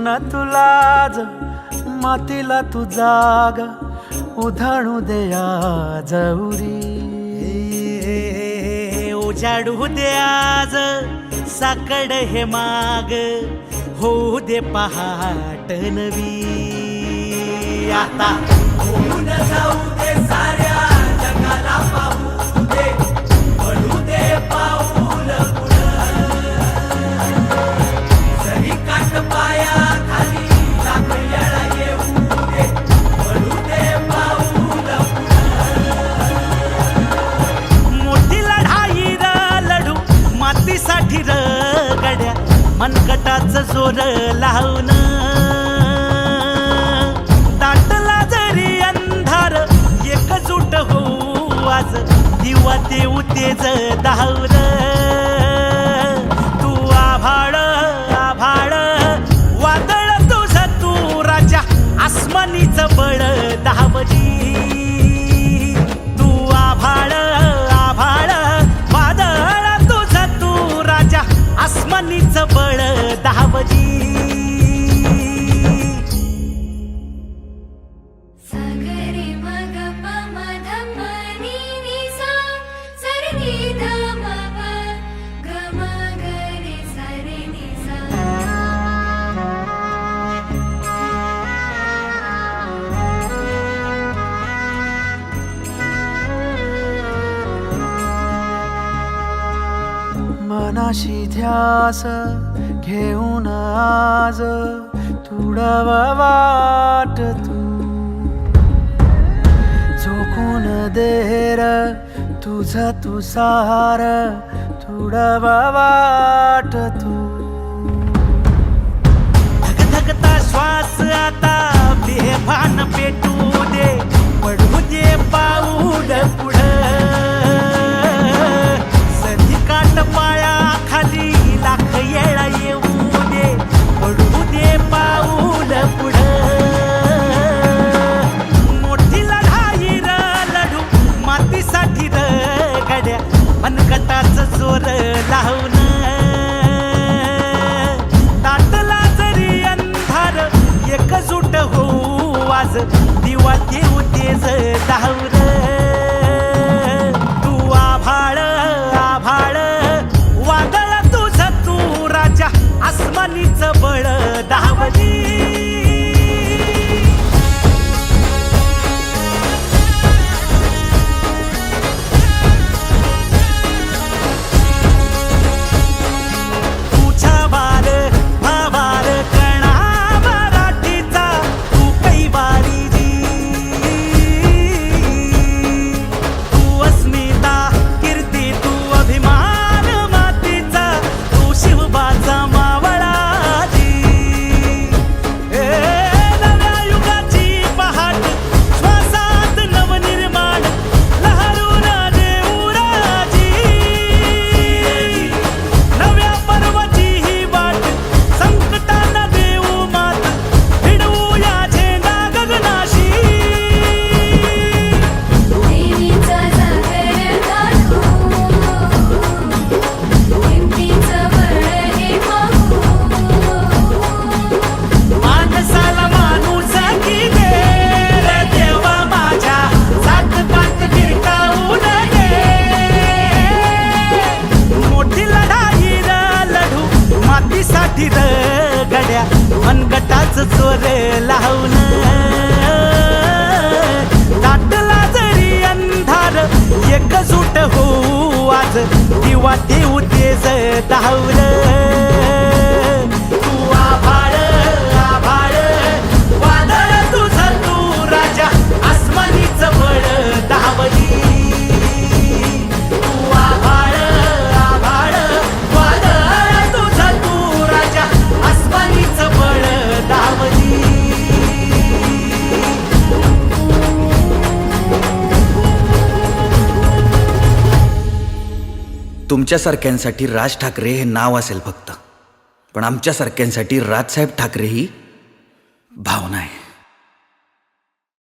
न तुलाज मातीला तू जाग उधाणू दे आज उरी उजाडू दे आज साकड हे माग होऊ दे पहाट नवी आता होऊन जाऊ दे साऱ्या जगाला पाहू दे पडू दे पाऊल जरी काट पाया खाली लाख येळा येऊ दे पडू दे पाऊल मोठी लढाई र लढू मातीसाठी र गड्या मनगटाचं जोर लावून दाटला जरी अंधार एकजूट होऊ आज दिवा देऊ तेज धावून तू आभाळ आभाळ वादळ तुझं तू राजा आसमानीचं बळ दावली तू आभाळ आभाळ वादळ तुझं तू राजा आसमानीचं बळ दावली मनाशी ध्यास घेऊन आज तुडव वाट तू झोकून देर तुझ तू सार तुडव वाट तू धगधगता श्वास आता बेभान पेटू दे पडू दे पाऊल पुढं सधी काट पाया खाली लाख येळा येऊ दे पडू दे पाऊल पुढं मोठी लढाई र लढू मातीसाठी र गड्या मनगटाचं जोर लावून दाटला जरी अंधार एकजूट होऊ आज दिवा देऊ तेज धावून तू आभाळ आभाळ वादळ तुझं तू राजा आसमानीचं बळ दावली साठी र गड्या मनगटाचं जोर लावून दाटला जरी अंधार एकजूट होऊ आज दिवा देऊ तेज धावून तू आभाळ आभाळ वादळ तुझं तू राजा आसमानीचं बळ दावली तू आभाळ आभाळ वादळ तुझं तू राजा आसमानीचं बळ दावली तुमच्यासारख्यांसाठी राज ठाकरे हे नाव असेल फक्त, पण आमच्यासारख्यांसाठी राजसाहेब ठाकरे ही भावना आहे.